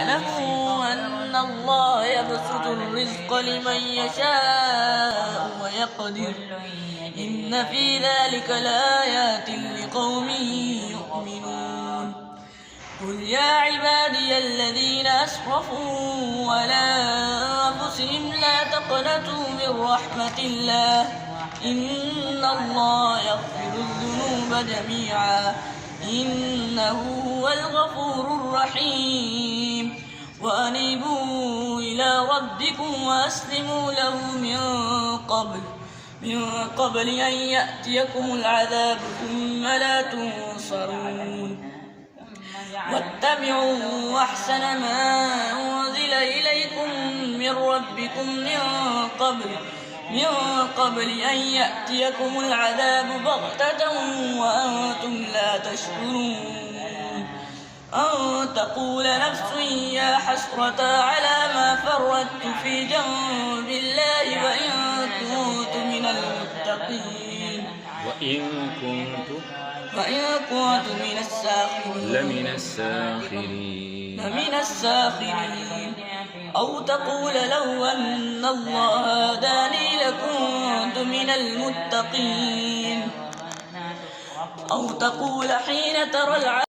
واعلموا أن الله يبسط الرزق لمن يشاء ويقدر إن في ذلك لآيات لقوم يؤمنون قل يا عبادي الذين أسرفوا على أنفسهم لا تقنطوا من رحمة الله إن الله يغفر الذنوب جميعا إنه هو الغفور الرحيم وأنيبوا إلى ربكم وأسلموا له من قبل أن يأتيكم العذاب ثم لا تنصرون واتبعوا أحسن ما أنزل إليكم من ربكم من قبل أن يأتيكم العذاب بغتة وأنتم لا تشعرون أن تقول نفس يا حسرة على ما فرطت في جنب الله وإن كنت من المتقين لمن الساخرين أو تقول لو أن الله هداني لكنت من المتقين أو تقول حين ترى العذاب